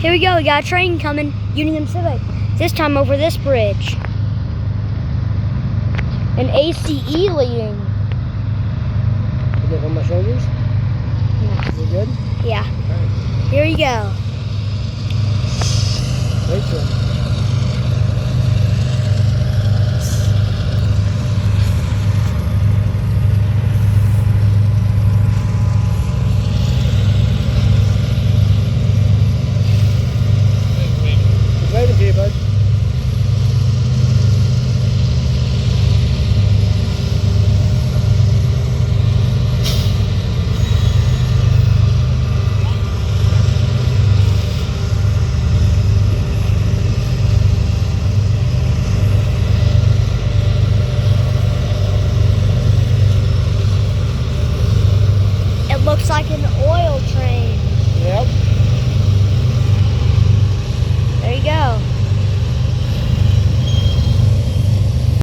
Here we go. We got a train coming. Union Civic. This time over this bridge. An ACE leading. You good on my shoulders? No. You good? Yeah. All right. Here you go.